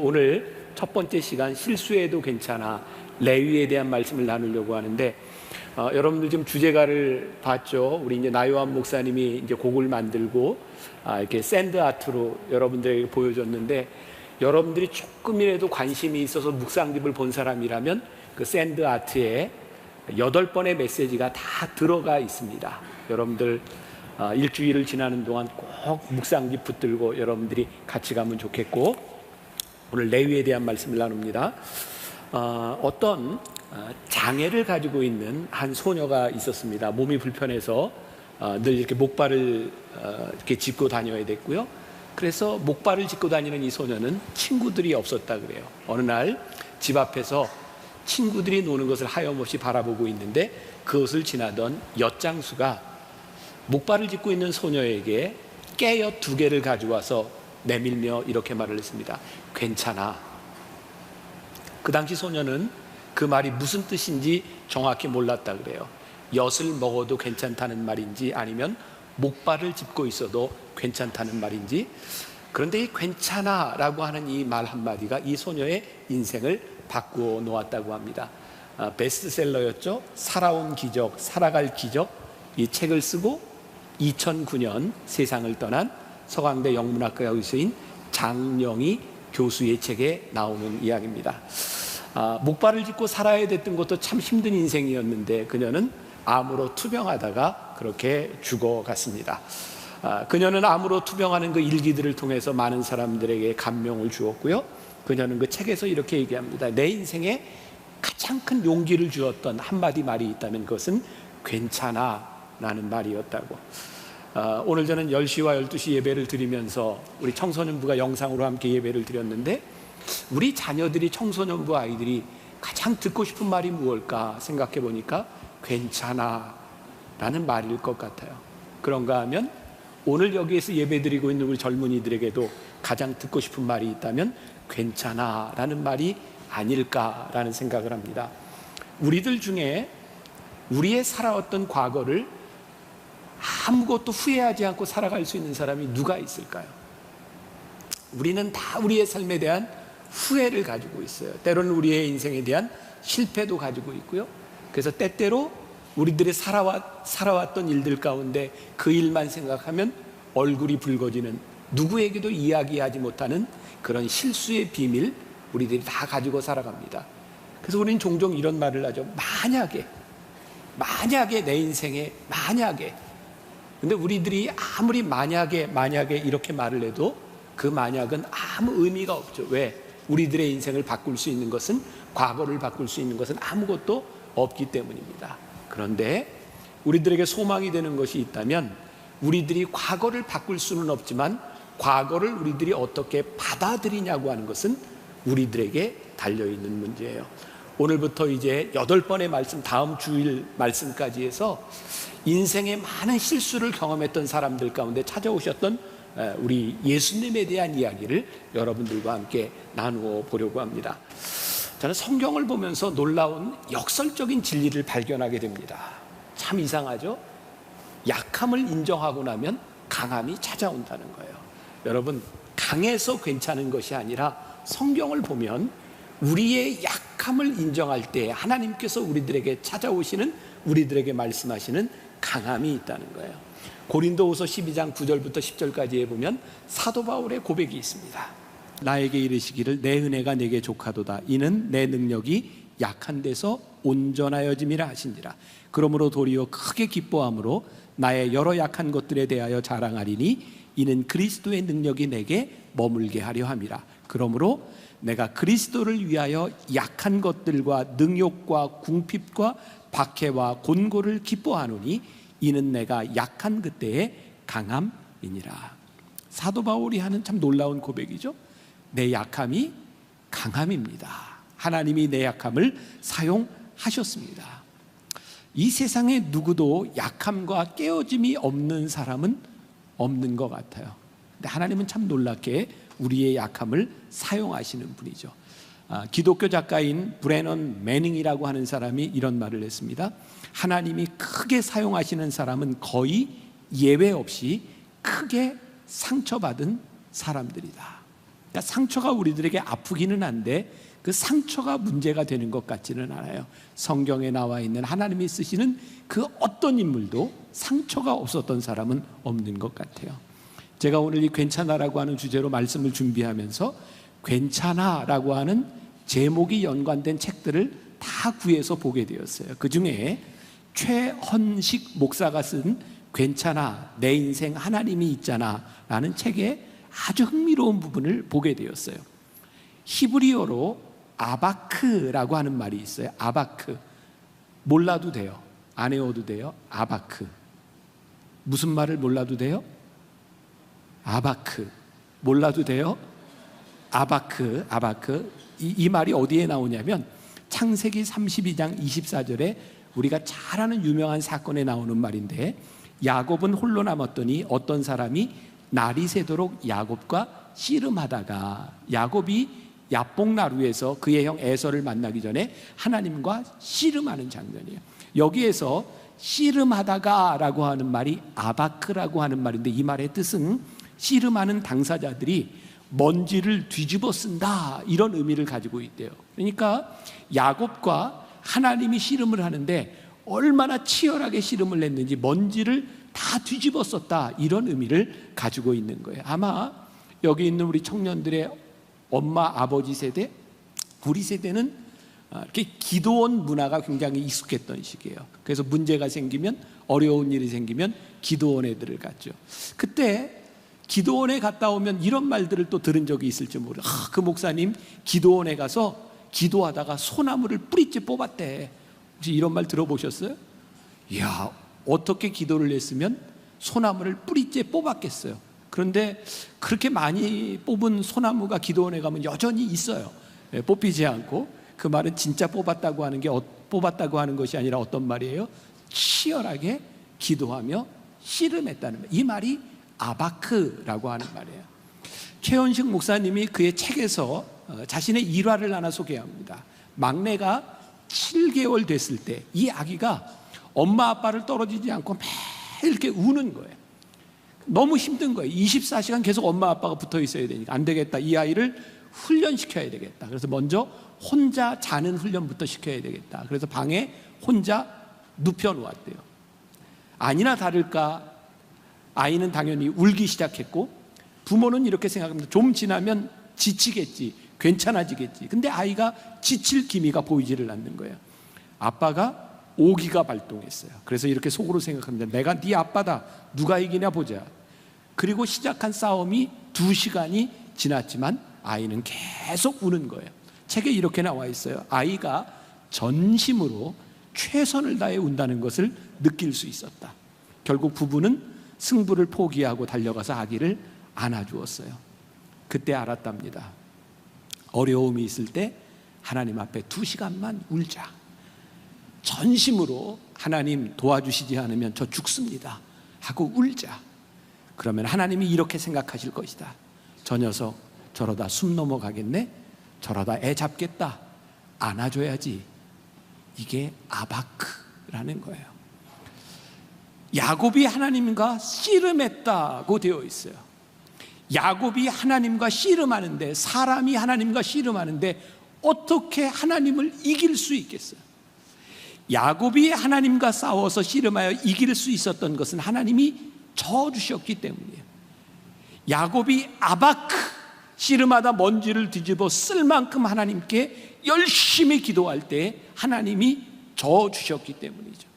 오늘 첫 번째 시간 실수해도 괜찮아 레위에 대한 말씀을 나누려고 하는데 여러분들 지금 주제가를 봤죠? 우리 이제 나요한 목사님이 이제 곡을 만들고 이렇게 샌드 아트로 여러분들에게 보여줬는데 여러분들이 조금이라도 관심이 있어서 묵상집을 본 사람이라면 그 샌드 아트에 8번의 메시지가 다 들어가 있습니다. 여러분들 일주일을 지나는 동안 꼭 묵상집 붙들고 여러분들이 같이 가면 좋겠고, 오늘 레위에 대한 말씀을 나눕니다. 어떤 장애를 가지고 있는 한 소녀가 있었습니다. 몸이 불편해서 늘 이렇게 목발을 이렇게 짚고 다녀야 됐고요. 그래서 목발을 짚고 다니는 이 소녀는 친구들이 없었다 그래요. 어느 날 집 앞에서 친구들이 노는 것을 하염없이 바라보고 있는데 그것을 지나던 엿장수가 목발을 짚고 있는 소녀에게 깨엿 2개를 가져와서 내밀며 이렇게 말을 했습니다. 괜찮아. 그 당시 소녀는 그 말이 무슨 뜻인지 정확히 몰랐다 그래요. 엿을 먹어도 괜찮다는 말인지 아니면 목발을 짚고 있어도 괜찮다는 말인지. 그런데 이 괜찮아 라고 하는 이 말 한마디가 이 소녀의 인생을 바꾸어 놓았다고 합니다. 베스트셀러였죠. 살아온 기적, 살아갈 기적, 이 책을 쓰고 2009년 세상을 떠난 서강대 영문학과 교수인 장영희 교수의 책에 나오는 이야기입니다. 목발을 짚고 살아야 됐던 것도 참 힘든 인생이었는데 그녀는 암으로 투병하다가 그렇게 죽어갔습니다. 그녀는 암으로 투병하는 그 일기들을 통해서 많은 사람들에게 감명을 주었고요. 그녀는 그 책에서 이렇게 얘기합니다. 내 인생에 가장 큰 용기를 주었던 한마디 말이 있다면 그것은 괜찮아 라는 말이었다고. 오늘 저는 10시와 12시 예배를 드리면서 우리 청소년부가 영상으로 함께 예배를 드렸는데 우리 자녀들이, 청소년부 아이들이 가장 듣고 싶은 말이 무엇일까 생각해 보니까 괜찮아 라는 말일 것 같아요. 그런가 하면 오늘 여기에서 예배 드리고 있는 우리 젊은이들에게도 가장 듣고 싶은 말이 있다면 괜찮아 라는 말이 아닐까라는 생각을 합니다. 우리들 중에 우리의 살아왔던 과거를 아무것도 후회하지 않고 살아갈 수 있는 사람이 누가 있을까요? 우리는 다 우리의 삶에 대한 후회를 가지고 있어요. 때로는 우리의 인생에 대한 실패도 가지고 있고요. 그래서 때때로 우리들의 살아왔던 일들 가운데 그 일만 생각하면 얼굴이 붉어지는, 누구에게도 이야기하지 못하는 그런 실수의 비밀, 우리들이 다 가지고 살아갑니다. 그래서 우리는 종종 이런 말을 하죠. 만약에 내 인생에 만약에. 근데 우리들이 아무리 만약에 이렇게 말을 해도 그 만약은 아무 의미가 없죠. 왜? 우리들의 인생을 바꿀 수 있는 것은, 과거를 바꿀 수 있는 것은 아무것도 없기 때문입니다. 그런데 우리들에게 소망이 되는 것이 있다면 우리들이 과거를 바꿀 수는 없지만 과거를 우리들이 어떻게 받아들이냐고 하는 것은 우리들에게 달려있는 문제예요. 오늘부터 이제 8번의 말씀, 다음 주일 말씀까지 해서 인생의 많은 실수를 경험했던 사람들 가운데 찾아오셨던 우리 예수님에 대한 이야기를 여러분들과 함께 나누어 보려고 합니다. 저는 성경을 보면서 놀라운 역설적인 진리를 발견하게 됩니다. 참 이상하죠? 약함을 인정하고 나면 강함이 찾아온다는 거예요. 여러분, 강해서 괜찮은 것이 아니라 성경을 보면 우리의 약함을 인정할 때 하나님께서 우리들에게 찾아오시는, 우리들에게 말씀하시는 강함이 있다는 거예요. 고린도후서 12장 9절부터 10절까지에 보면 사도 바울의 고백이 있습니다. 나에게 이르시기를 내 은혜가 내게 족하도다. 이는 내 능력이 약한 데서 온전하여짐이라 하시니라. 그러므로 도리어 크게 기뻐함으로 나의 여러 약한 것들에 대하여 자랑하리니 이는 그리스도의 능력이 내게 머물게 하려 함이라. 그러므로 내가 그리스도를 위하여 약한 것들과 능욕과 궁핍과 박해와 곤고를 기뻐하노니 이는 내가 약한 그때의 강함이니라. 사도 바울이 하는 참 놀라운 고백이죠. 내 약함이 강함입니다. 하나님이 내 약함을 사용하셨습니다. 이 세상에 누구도 약함과 깨어짐이 없는 사람은 없는 것 같아요. 근데 하나님은 참 놀랍게 우리의 약함을 사용하시는 분이죠. 기독교 작가인 브래넌 매닝이라고 하는 사람이 이런 말을 했습니다. 하나님이 크게 사용하시는 사람은 거의 예외 없이 크게 상처받은 사람들이다. 그러니까 상처가 우리들에게 아프기는 한데 그 상처가 문제가 되는 것 같지는 않아요. 성경에 나와 있는 하나님이 쓰시는 그 어떤 인물도 상처가 없었던 사람은 없는 것 같아요. 제가 오늘 이 괜찮아라고 하는 주제로 말씀을 준비하면서 괜찮아라고 하는 제목이 연관된 책들을 다 구해서 보게 되었어요. 그 중에 최헌식 목사가 쓴 괜찮아, 내 인생 하나님이 있잖아 라는 책에 아주 흥미로운 부분을 보게 되었어요. 히브리어로 아바크라고 하는 말이 있어요. 아바크. 몰라도 돼요. 안 외워도 돼요. 아바크. 무슨 말을 몰라도 돼요? 아바크. 몰라도 돼요? 아바크. 아바크. 이 말이 어디에 나오냐면 창세기 32장 24절에 우리가 잘 아는 유명한 사건에 나오는 말인데, 야곱은 홀로 남았더니 어떤 사람이 날이 새도록 야곱과 씨름하다가, 야곱이 야복나루에서 그의 형 에서를 만나기 전에 하나님과 씨름하는 장면이에요. 여기에서 씨름하다가 라고 하는 말이 아바크라고 하는 말인데, 이 말의 뜻은 씨름하는 당사자들이 먼지를 뒤집어 쓴다, 이런 의미를 가지고 있대요. 그러니까 야곱과 하나님이 씨름을 하는데 얼마나 치열하게 씨름을 했는지 먼지를 다 뒤집어 썼다, 이런 의미를 가지고 있는 거예요. 아마 여기 있는 우리 청년들의 엄마 아버지 세대, 우리 세대는 이렇게 기도원 문화가 굉장히 익숙했던 시기예요. 그래서 문제가 생기면, 어려운 일이 생기면 기도원 애들을 갔죠. 그때 기도원에 갔다 오면 이런 말들을 또 들은 적이 있을지 모르. 그 목사님 기도원에 가서 기도하다가 소나무를 뿌리째 뽑았대. 혹시 이런 말 들어보셨어요? 이야, 어떻게 기도를 했으면 소나무를 뿌리째 뽑았겠어요. 그런데 그렇게 많이 뽑은 소나무가 기도원에 가면 여전히 있어요. 뽑히지 않고. 그 말은 진짜 뽑았다고 하는 게, 뽑았다고 하는 것이 아니라 어떤 말이에요? 치열하게 기도하며 씨름했다는 말. 이 말이 아바크라고 하는 말이에요. 최헌식 목사님이 그의 책에서 자신의 일화를 하나 소개합니다. 막내가 7개월 됐을 때 이 아기가 엄마 아빠를 떨어지지 않고 매일 이렇게 우는 거예요. 너무 힘든 거예요. 24시간 계속 엄마 아빠가 붙어 있어야 되니까 안 되겠다. 이 아이를 훈련시켜야 되겠다. 그래서 먼저 혼자 자는 훈련부터 시켜야 되겠다. 그래서 방에 혼자 눕혀 놓았대요. 아니나 다를까 아이는 당연히 울기 시작했고, 부모는 이렇게 생각합니다. 좀 지나면 지치겠지, 괜찮아지겠지. 근데 아이가 지칠 기미가 보이지를 않는 거예요. 아빠가 오기가 발동했어요. 그래서 이렇게 속으로 생각합니다. 내가 네 아빠다, 누가 이기냐 보자. 그리고 시작한 싸움이 2시간이 지났지만 아이는 계속 우는 거예요. 책에 이렇게 나와 있어요. 아이가 전심으로 최선을 다해 운다는 것을 느낄 수 있었다. 결국 부부는 승부를 포기하고 달려가서 아기를 안아주었어요. 그때 알았답니다. 어려움이 있을 때 하나님 앞에 2시간만 울자. 전심으로 하나님 도와주시지 않으면 저 죽습니다 하고 울자. 그러면 하나님이 이렇게 생각하실 것이다. 저 녀석 저러다 숨 넘어가겠네, 저러다 애 잡겠다, 안아줘야지. 이게 아바크라는 거예요. 야곱이 하나님과 씨름했다고 되어 있어요. 야곱이 하나님과 씨름하는데, 사람이 하나님과 씨름하는데 어떻게 하나님을 이길 수 있겠어요? 야곱이 하나님과 싸워서 씨름하여 이길 수 있었던 것은 하나님이 져주셨기 때문이에요. 야곱이 아바크, 씨름하다 먼지를 뒤집어 쓸 만큼 하나님께 열심히 기도할 때 하나님이 져주셨기 때문이죠.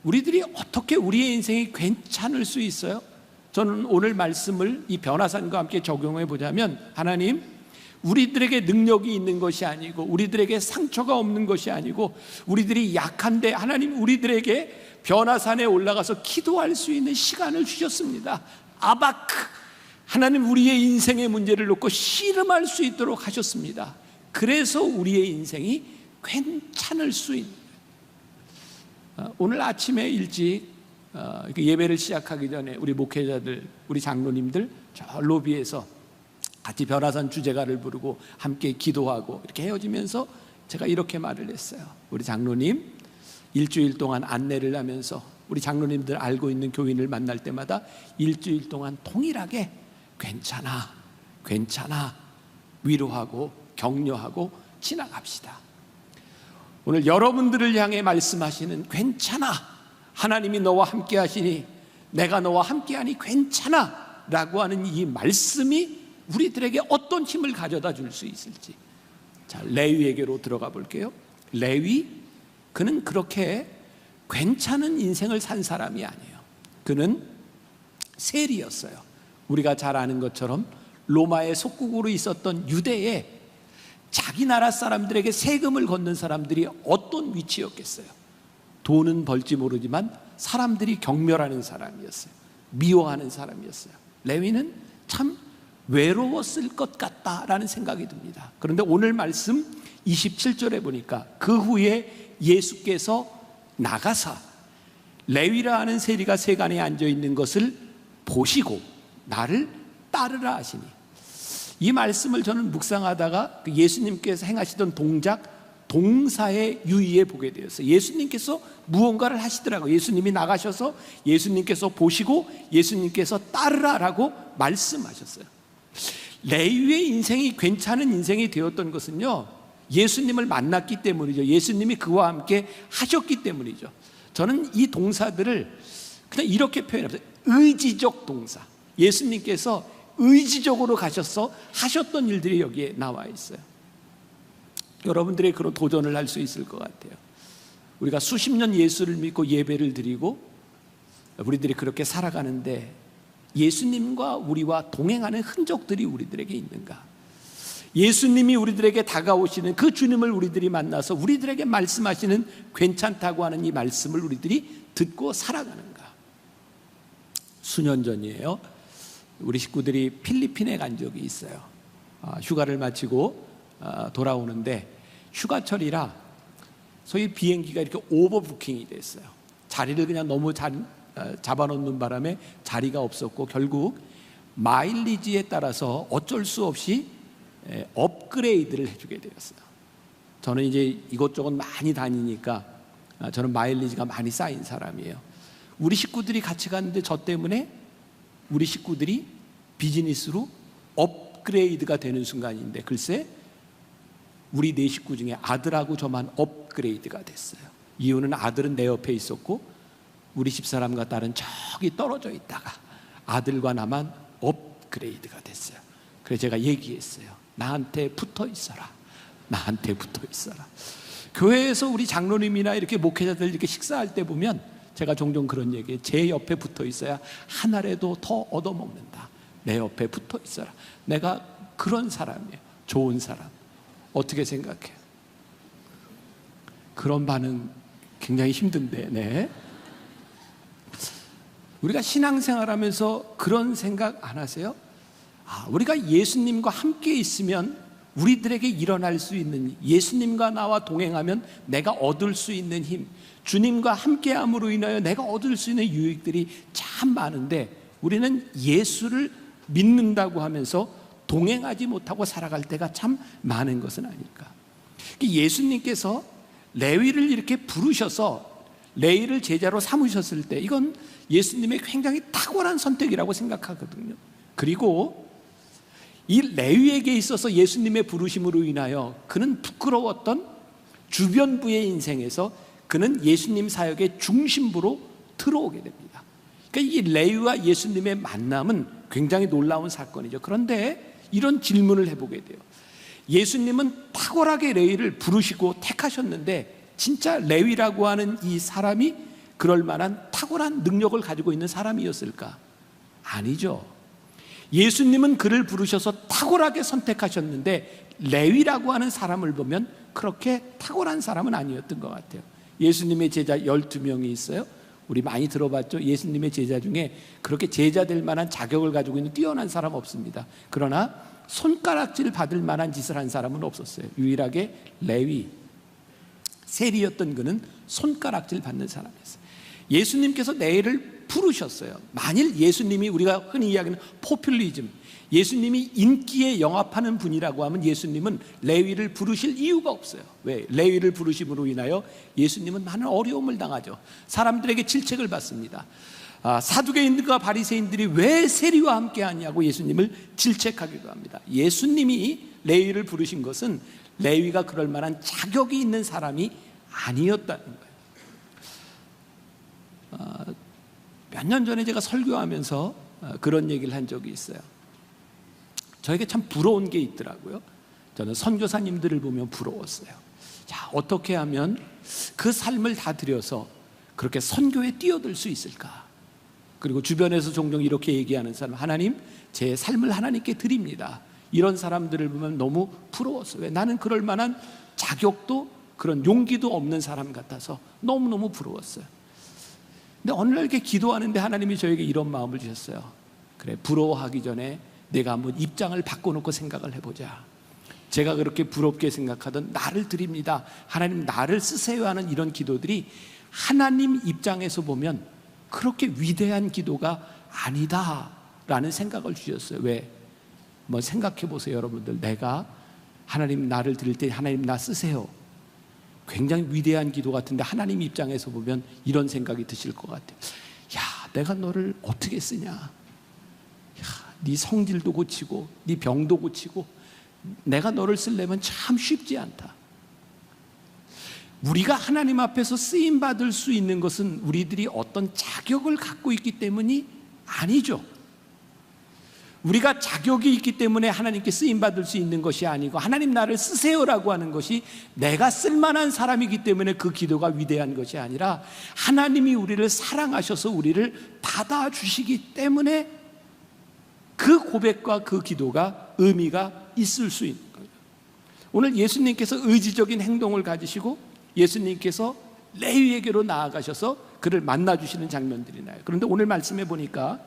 우리들이 어떻게 우리의 인생이 괜찮을 수 있어요? 저는 오늘 말씀을 이 변화산과 함께 적용해 보자면, 하나님, 우리들에게 능력이 있는 것이 아니고, 우리들에게 상처가 없는 것이 아니고, 우리들이 약한데 하나님 우리들에게 변화산에 올라가서 기도할 수 있는 시간을 주셨습니다. 아바크, 하나님 우리의 인생의 문제를 놓고 씨름할 수 있도록 하셨습니다. 그래서 우리의 인생이 괜찮을 수 있는, 오늘 아침에 일찍 예배를 시작하기 전에 우리 목회자들, 우리 장로님들 저 로비에서 같이 변화산 주제가를 부르고 함께 기도하고 이렇게 헤어지면서 제가 이렇게 말을 했어요. 우리 장로님, 일주일 동안 안내를 하면서 우리 장로님들 알고 있는 교인을 만날 때마다 일주일 동안 동일하게 괜찮아, 괜찮아, 위로하고 격려하고 지나갑시다. 오늘 여러분들을 향해 말씀하시는 괜찮아, 하나님이 너와 함께 하시니 내가 너와 함께 하니 괜찮아 라고 하는 이 말씀이 우리들에게 어떤 힘을 가져다 줄 수 있을지. 자, 레위에게로 들어가 볼게요. 레위, 그는 그렇게 괜찮은 인생을 산 사람이 아니에요. 그는 세리였어요. 우리가 잘 아는 것처럼 로마의 속국으로 있었던 유대에 자기 나라 사람들에게 세금을 걷는 사람들이 어떤 위치였겠어요? 돈은 벌지 모르지만 사람들이 경멸하는 사람이었어요. 미워하는 사람이었어요. 레위는 참 외로웠을 것 같다라는 생각이 듭니다. 그런데 오늘 말씀 27절에 보니까 그 후에 예수께서 나가사 레위라 하는 세리가 세간에 앉아 있는 것을 보시고 나를 따르라 하시니, 이 말씀을 저는 묵상하다가 예수님께서 행하시던 동사의 유의에 보게 되었어요. 예수님께서 무언가를 하시더라고요. 예수님이 나가셔서 예수님께서 보시고 예수님께서 따르라라고 말씀하셨어요. 레위의 인생이 괜찮은 인생이 되었던 것은요, 예수님을 만났기 때문이죠. 예수님이 그와 함께 하셨기 때문이죠. 저는 이 동사들을 그냥 이렇게 표현합니다. 의지적 동사. 예수님께서 의지적으로 가셔서 하셨던 일들이 여기에 나와 있어요. 여러분들이 그런 도전을 할 수 있을 것 같아요. 우리가 수십 년 예수를 믿고 예배를 드리고 우리들이 그렇게 살아가는데 예수님과 우리와 동행하는 흔적들이 우리들에게 있는가? 예수님이 우리들에게 다가오시는 그 주님을 우리들이 만나서 우리들에게 말씀하시는 괜찮다고 하는 이 말씀을 우리들이 듣고 살아가는가? 수년 전이에요. 우리 식구들이 필리핀에 간 적이 있어요. 휴가를 마치고 돌아오는데 휴가철이라 소위 비행기가 이렇게 오버부킹이 됐어요. 자리를 그냥 너무 잡아놓는 바람에 자리가 없었고 결국 마일리지에 따라서 어쩔 수 없이 업그레이드를 해주게 되었어요. 저는 이제 이곳저곳 많이 다니니까 저는 마일리지가 많이 쌓인 사람이에요. 우리 식구들이 같이 갔는데 저 때문에 우리 식구들이 비즈니스로 업그레이드가 되는 순간인데 글쎄 우리 네 식구 중에 아들하고 저만 업그레이드가 됐어요. 이유는 아들은 내 옆에 있었고 우리 집사람과 딸은 저기 떨어져 있다가 아들과 나만 업그레이드가 됐어요. 그래서 제가 얘기했어요. 나한테 붙어 있어라. 나한테 붙어 있어라. 교회에서 우리 장로님이나 이렇게 목회자들 이렇게 식사할 때 보면 제가 종종 그런 얘기해요. 제 옆에 붙어 있어야 한 알에도 더 얻어먹는다. 내 옆에 붙어 있어라. 내가 그런 사람이에요. 좋은 사람. 어떻게 생각해요? 그런 반응 굉장히 힘든데, 네. 우리가 신앙생활하면서 그런 생각 안 하세요? 우리가 예수님과 함께 있으면 우리들에게 일어날 수 있는, 예수님과 나와 동행하면 내가 얻을 수 있는 힘, 주님과 함께함으로 인하여 내가 얻을 수 있는 유익들이 참 많은데 우리는 예수를 믿는다고 하면서 동행하지 못하고 살아갈 때가 참 많은 것은 아닐까. 예수님께서 레위를 이렇게 부르셔서 레위를 제자로 삼으셨을 때 이건 예수님의 굉장히 탁월한 선택이라고 생각하거든요. 그리고 이 레위에게 있어서 예수님의 부르심으로 인하여 그는 부끄러웠던 주변부의 인생에서 그는 예수님 사역의 중심부로 들어오게 됩니다. 그러니까 이 레위와 예수님의 만남은 굉장히 놀라운 사건이죠. 그런데 이런 질문을 해보게 돼요. 예수님은 탁월하게 레위를 부르시고 택하셨는데 진짜 레위라고 하는 이 사람이 그럴 만한 탁월한 능력을 가지고 있는 사람이었을까? 아니죠. 예수님은 그를 부르셔서 탁월하게 선택하셨는데 레위라고 하는 사람을 보면 그렇게 탁월한 사람은 아니었던 것 같아요. 예수님의 제자 12명이 있어요. 우리 많이 들어봤죠. 예수님의 제자 중에 그렇게 제자 될 만한 자격을 가지고 있는 뛰어난 사람 없습니다. 그러나 손가락질 받을 만한 짓을 한 사람은 없었어요. 유일하게 레위, 세리였던 그는 손가락질 받는 사람이었어요. 예수님께서 레위를 부르셨어요. 만일 예수님이 우리가 흔히 이야기하는 포퓰리즘, 예수님이 인기에 영합하는 분이라고 하면 예수님은 레위를 부르실 이유가 없어요. 왜? 레위를 부르심으로 인하여 예수님은 많은 어려움을 당하죠. 사람들에게 질책을 받습니다. 사두개인들과 바리새인들이 왜 세리와 함께 하냐고 예수님을 질책하기도 합니다. 예수님이 레위를 부르신 것은 레위가 그럴 만한 자격이 있는 사람이 아니었다는 거예요. 몇 년 전에 제가 설교하면서 그런 얘기를 한 적이 있어요. 저에게 참 부러운 게 있더라고요. 저는 선교사님들을 보면 부러웠어요. 자, 어떻게 하면 그 삶을 다 들여서 그렇게 선교에 뛰어들 수 있을까? 그리고 주변에서 종종 이렇게 얘기하는 사람, 하나님, 제 삶을 하나님께 드립니다. 이런 사람들을 보면 너무 부러웠어요. 왜? 나는 그럴 만한 자격도 그런 용기도 없는 사람 같아서 너무너무 부러웠어요. 근데 어느 날 이렇게 기도하는데 하나님이 저에게 이런 마음을 주셨어요. 그래, 부러워하기 전에 내가 한번 입장을 바꿔놓고 생각을 해보자. 제가 그렇게 부럽게 생각하던 나를 드립니다, 하나님 나를 쓰세요 하는 이런 기도들이 하나님 입장에서 보면 그렇게 위대한 기도가 아니다라는 생각을 주셨어요. 왜? 뭐 생각해 보세요, 여러분들. 내가 하나님 나를 드릴 때 하나님 나 쓰세요, 굉장히 위대한 기도 같은데 하나님 입장에서 보면 이런 생각이 드실 것 같아요. 야, 내가 너를 어떻게 쓰냐? 야, 네 성질도 고치고 네 병도 고치고 내가 너를 쓰려면 참 쉽지 않다. 우리가 하나님 앞에서 쓰임받을 수 있는 것은 우리들이 어떤 자격을 갖고 있기 때문이 아니죠. 우리가 자격이 있기 때문에 하나님께 쓰임받을 수 있는 것이 아니고, 하나님 나를 쓰세요라고 하는 것이 내가 쓸만한 사람이기 때문에 그 기도가 위대한 것이 아니라 하나님이 우리를 사랑하셔서 우리를 받아주시기 때문에 그 고백과 그 기도가 의미가 있을 수 있는 거예요. 오늘 예수님께서 의지적인 행동을 가지시고 예수님께서 레위에게로 나아가셔서 그를 만나주시는 장면들이 나요. 그런데 오늘 말씀해 보니까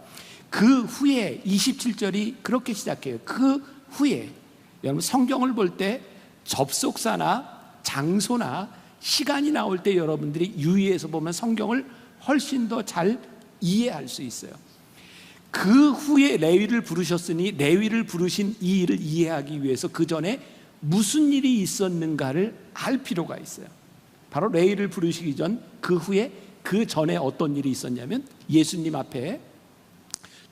그 후에 27절이 그렇게 시작해요. 그 후에, 여러분 성경을 볼 때 접속사나 장소나 시간이 나올 때 여러분들이 유의해서 보면 성경을 훨씬 더 잘 이해할 수 있어요. 그 후에 레위를 부르셨으니 레위를 부르신 이 일을 이해하기 위해서 그 전에 무슨 일이 있었는가를 알 필요가 있어요. 바로 레위를 부르시기 전, 그 후에, 그 전에 어떤 일이 있었냐면 예수님 앞에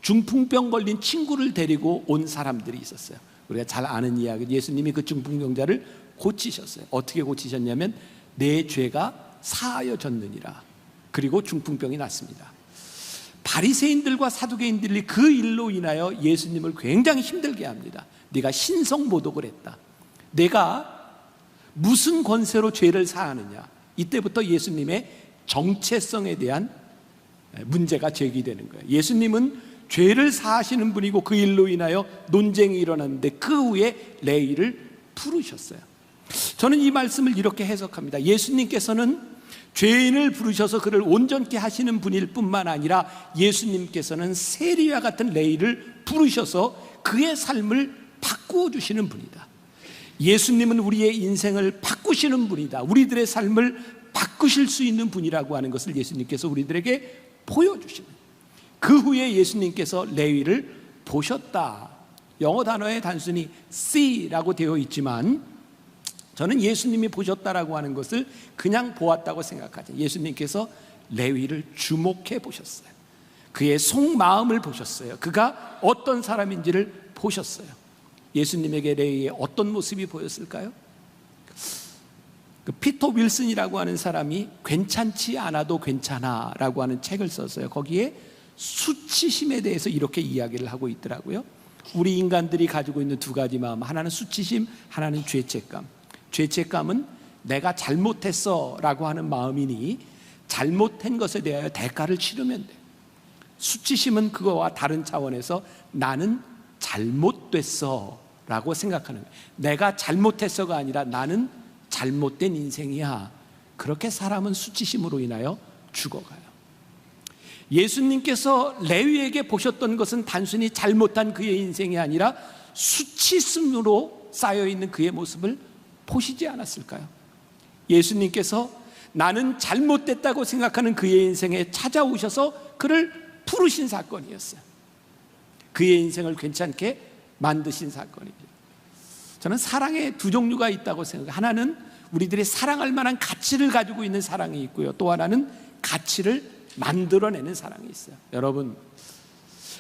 중풍병 걸린 친구를 데리고 온 사람들이 있었어요. 우리가 잘 아는 이야기, 예수님이 그 중풍병자를 고치셨어요. 어떻게 고치셨냐면 내 죄가 사하여졌느니라. 그리고 중풍병이 났습니다. 바리새인들과 사두개인들이 그 일로 인하여 예수님을 굉장히 힘들게 합니다. 네가 신성모독을 했다, 내가 무슨 권세로 죄를 사하느냐. 이때부터 예수님의 정체성에 대한 문제가 제기되는 거예요. 예수님은 죄를 사하시는 분이고 그 일로 인하여 논쟁이 일어났는데 그 후에 레위를 부르셨어요. 저는 이 말씀을 이렇게 해석합니다. 예수님께서는 죄인을 부르셔서 그를 온전케 하시는 분일 뿐만 아니라 예수님께서는 세리와 같은 레위를 부르셔서 그의 삶을 바꾸어 주시는 분이다. 예수님은 우리의 인생을 바꾸시는 분이다. 우리들의 삶을 바꾸실 수 있는 분이라고 하는 것을 예수님께서 우리들에게 보여주시는, 그 후에 예수님께서 레위를 보셨다. 영어 단어에 단순히 see라고 되어 있지만 저는 예수님이 보셨다라고 하는 것을 그냥 보았다고 생각하죠. 예수님께서 레위를 주목해 보셨어요. 그의 속마음을 보셨어요. 그가 어떤 사람인지를 보셨어요. 예수님에게 레위의 어떤 모습이 보였을까요? 그 피터 윌슨이라고 하는 사람이 괜찮지 않아도 괜찮아라고 하는 책을 썼어요. 거기에 수치심에 대해서 이렇게 이야기를 하고 있더라고요. 우리 인간들이 가지고 있는 두 가지 마음, 하나는 수치심, 하나는 죄책감. 죄책감은 내가 잘못했어 라고 하는 마음이니 잘못한 것에 대하여 대가를 치르면 돼. 수치심은 그거와 다른 차원에서 나는 잘못됐어 라고 생각하는 거예요. 내가 잘못했어가 아니라 나는 잘못된 인생이야. 그렇게 사람은 수치심으로 인하여 죽어가요. 예수님께서 레위에게 보셨던 것은 단순히 잘못한 그의 인생이 아니라 수치심으로 쌓여있는 그의 모습을 보시지 않았을까요? 예수님께서 나는 잘못됐다고 생각하는 그의 인생에 찾아오셔서 그를 부르신 사건이었어요. 그의 인생을 괜찮게 만드신 사건이죠. 저는 사랑의 두 종류가 있다고 생각해요. 하나는 우리들이 사랑할 만한 가치를 가지고 있는 사랑이 있고요, 또 하나는 가치를 만들어내는 사랑이 있어요. 여러분,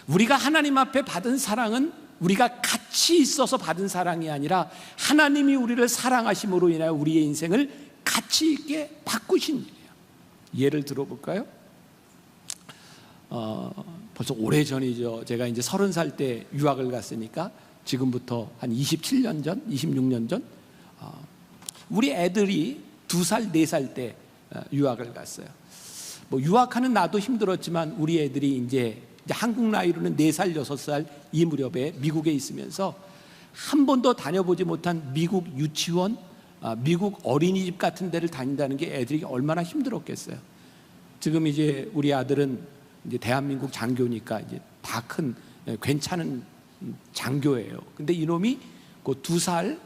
우리가 하나님 앞에 받은 사랑은 우리가 가치 있어서 받은 사랑이 아니라 하나님이 우리를 사랑하심으로 인하여 우리의 인생을 가치 있게 바꾸신 일이에요. 예를 들어볼까요? 벌써 오래전이죠. 제가 이제 30살 때 유학을 갔으니까 지금부터 한 27년 전, 26년 전, 우리 애들이 2살, 4살 때 유학을 갔어요. 뭐 유학하는 나도 힘들었지만 우리 애들이 이제 한국 나이로는 4살, 6살 이 무렵에 미국에 있으면서 한 번도 다녀보지 못한 미국 유치원, 미국 어린이집 같은 데를 다닌다는 게 애들이 얼마나 힘들었겠어요. 지금 이제 우리 아들은 이제 대한민국 장교니까 이제 다 큰 괜찮은 장교예요. 근데 이놈이 그 2살,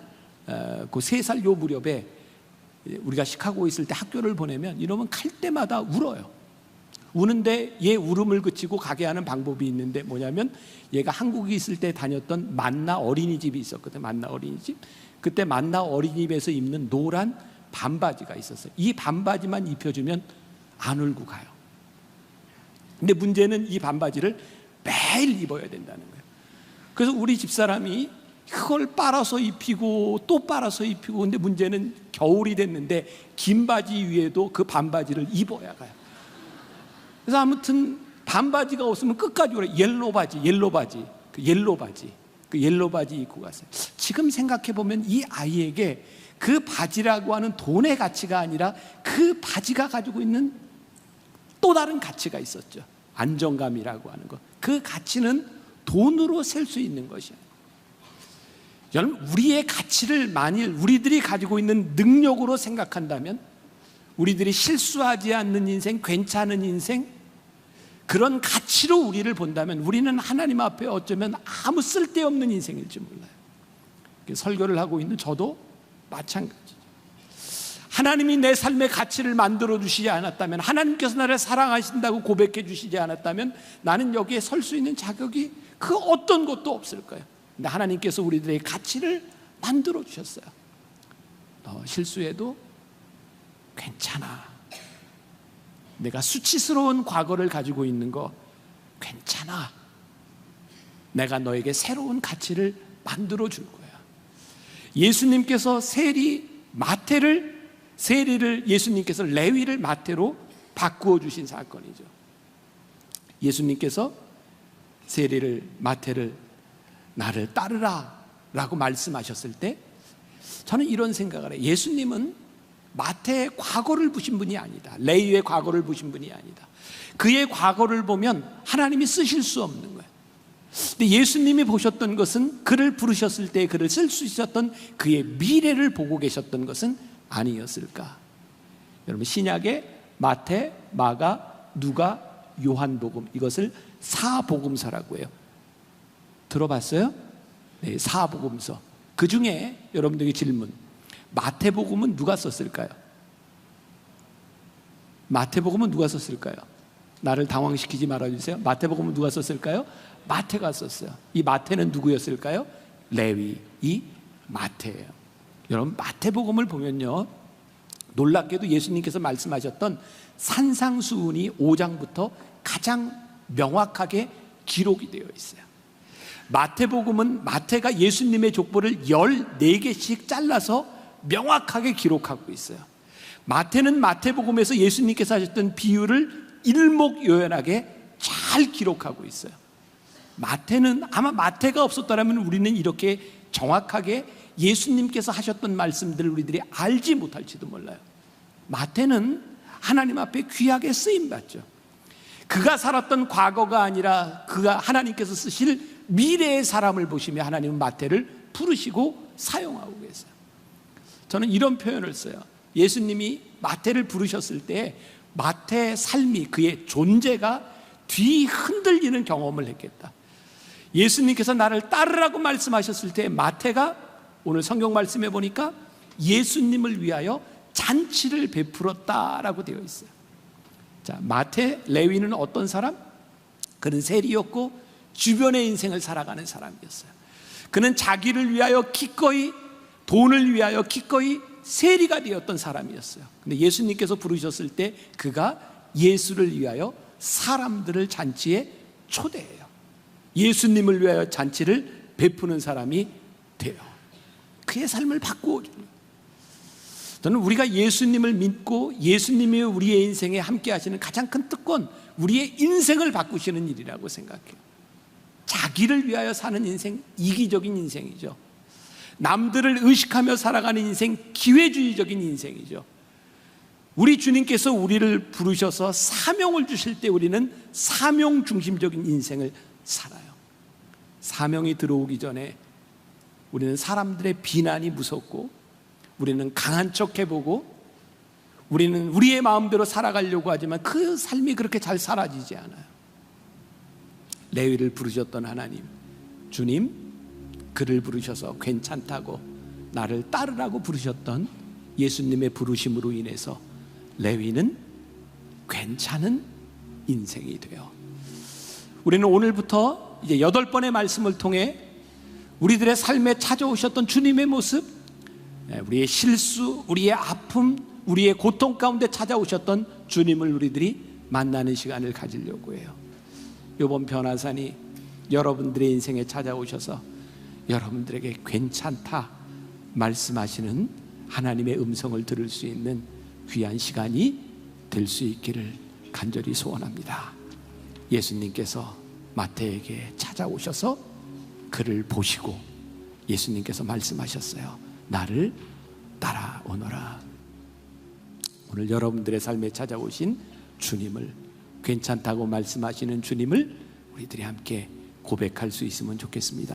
그 3살 요 무렵에 우리가 시카고에 있을 때 학교를 보내면 이놈은 갈 때마다 울어요. 우는데 얘 울음을 그치고 가게 하는 방법이 있는데 뭐냐면 얘가 한국에 있을 때 다녔던 만나 어린이집이 있었거든요. 만나 어린이집. 그때 만나 어린이집에서 입는 노란 반바지가 있었어요. 이 반바지만 입혀주면 안 울고 가요. 근데 문제는 이 반바지를 매일 입어야 된다는 거예요. 그래서 우리 집사람이 그걸 빨아서 입히고 또 빨아서 입히고, 근데 문제는 겨울이 됐는데 긴 바지 위에도 그 반바지를 입어야 가요. 그래서 아무튼 반바지가 없으면 끝까지 오래 옐로 바지 그 옐로 바지 입고 갔어요. 지금 생각해 보면 이 아이에게 그 바지라고 하는 돈의 가치가 아니라 그 바지가 가지고 있는 또 다른 가치가 있었죠. 안정감이라고 하는 것. 그 가치는 돈으로 셀 수 있는 것이에요. 여러분, 우리의 가치를 만일 우리들이 가지고 있는 능력으로 생각한다면, 우리들이 실수하지 않는 인생, 괜찮은 인생, 그런 가치로 우리를 본다면 우리는 하나님 앞에 어쩌면 아무 쓸데없는 인생일지 몰라요. 설교를 하고 있는 저도 마찬가지죠. 하나님이 내 삶의 가치를 만들어 주시지 않았다면, 하나님께서 나를 사랑하신다고 고백해 주시지 않았다면 나는 여기에 설 수 있는 자격이 그 어떤 것도 없을 거예요. 근데 하나님께서 우리들의 가치를 만들어 주셨어요. 너 실수해도 괜찮아. 내가 수치스러운 과거를 가지고 있는 거 괜찮아. 내가 너에게 새로운 가치를 만들어 줄 거야. 예수님께서 세리를 예수님께서 레위를 마태로 바꾸어 주신 사건이죠. 예수님께서 세리를 마태를 나를 따르라 라고 말씀하셨을 때 저는 이런 생각을 해요. 예수님은 마태의 과거를 보신 분이 아니다. 레위의 과거를 보신 분이 아니다. 그의 과거를 보면 하나님이 쓰실 수 없는 거예요. 근데 예수님이 보셨던 것은, 그를 부르셨을 때 그를 쓸 수 있었던 그의 미래를 보고 계셨던 것은 아니었을까? 여러분, 신약의 마태, 마가, 누가, 요한복음, 이것을 사복음서라고 해요. 들어봤어요? 네, 사복음서. 그 중에 여러분들에게 질문, 마태복음은 누가 썼을까요? 마태복음은 누가 썼을까요? 나를 당황시키지 말아주세요. 마태복음은 누가 썼을까요? 마태가 썼어요. 이 마태는 누구였을까요? 레위, 이 마태예요. 여러분, 마태복음을 보면요, 놀랍게도 예수님께서 말씀하셨던 산상수훈이 5장부터 가장 명확하게 기록이 되어 있어요. 마태복음은 마태가 예수님의 족보를 14개씩 잘라서 명확하게 기록하고 있어요. 마태는 마태복음에서 예수님께서 하셨던 비유를 일목요연하게 잘 기록하고 있어요. 마태는, 아마 마태가 없었더라면 우리는 이렇게 정확하게 예수님께서 하셨던 말씀들을 우리들이 알지 못할지도 몰라요. 마태는 하나님 앞에 귀하게 쓰임받죠. 그가 살았던 과거가 아니라 그가 하나님께서 쓰실 미래의 사람을 보시며 하나님은 마태를 부르시고 사용하고 계세요. 저는 이런 표현을 써요. 예수님이 마태를 부르셨을 때 마태의 삶이, 그의 존재가 뒤흔들리는 경험을 했겠다. 예수님께서 나를 따르라고 말씀하셨을 때 마태가, 오늘 성경 말씀해 보니까 예수님을 위하여 잔치를 베풀었다라고 되어 있어요. 자, 마태, 레위는 어떤 사람? 그는 세리였고 주변의 인생을 살아가는 사람이었어요. 그는 자기를 위하여 기꺼이, 돈을 위하여 기꺼이 세리가 되었던 사람이었어요. 근데 예수님께서 부르셨을 때 그가 예수를 위하여 사람들을 잔치에 초대해요. 예수님을 위하여 잔치를 베푸는 사람이 돼요. 그의 삶을 바꾸어 줍니다. 저는 우리가 예수님을 믿고 예수님이 우리의 인생에 함께 하시는 가장 큰 특권, 우리의 인생을 바꾸시는 일이라고 생각해요. 자기를 위하여 사는 인생, 이기적인 인생이죠. 남들을 의식하며 살아가는 인생, 기회주의적인 인생이죠. 우리 주님께서 우리를 부르셔서 사명을 주실 때 우리는 사명 중심적인 인생을 살아요. 사명이 들어오기 전에 우리는 사람들의 비난이 무섭고, 우리는 강한 척 해보고, 우리는 우리의 마음대로 살아가려고 하지만 그 삶이 그렇게 잘 사라지지 않아요. 레위를 부르셨던 하나님, 주님, 그를 부르셔서 괜찮다고 나를 따르라고 부르셨던 예수님의 부르심으로 인해서 레위는 괜찮은 인생이 돼요. 우리는 오늘부터 이제 8번의 말씀을 통해 우리들의 삶에 찾아오셨던 주님의 모습, 우리의 실수, 우리의 아픔, 우리의 고통 가운데 찾아오셨던 주님을 우리들이 만나는 시간을 가지려고 해요. 이번 변화산이 여러분들의 인생에 찾아오셔서 여러분들에게 괜찮다 말씀하시는 하나님의 음성을 들을 수 있는 귀한 시간이 될 수 있기를 간절히 소원합니다. 예수님께서 마태에게 찾아오셔서 그를 보시고 예수님께서 말씀하셨어요. 나를 따라오너라. 오늘 여러분들의 삶에 찾아오신 주님을, 괜찮다고 말씀하시는 주님을 우리들이 함께 고백할 수 있으면 좋겠습니다.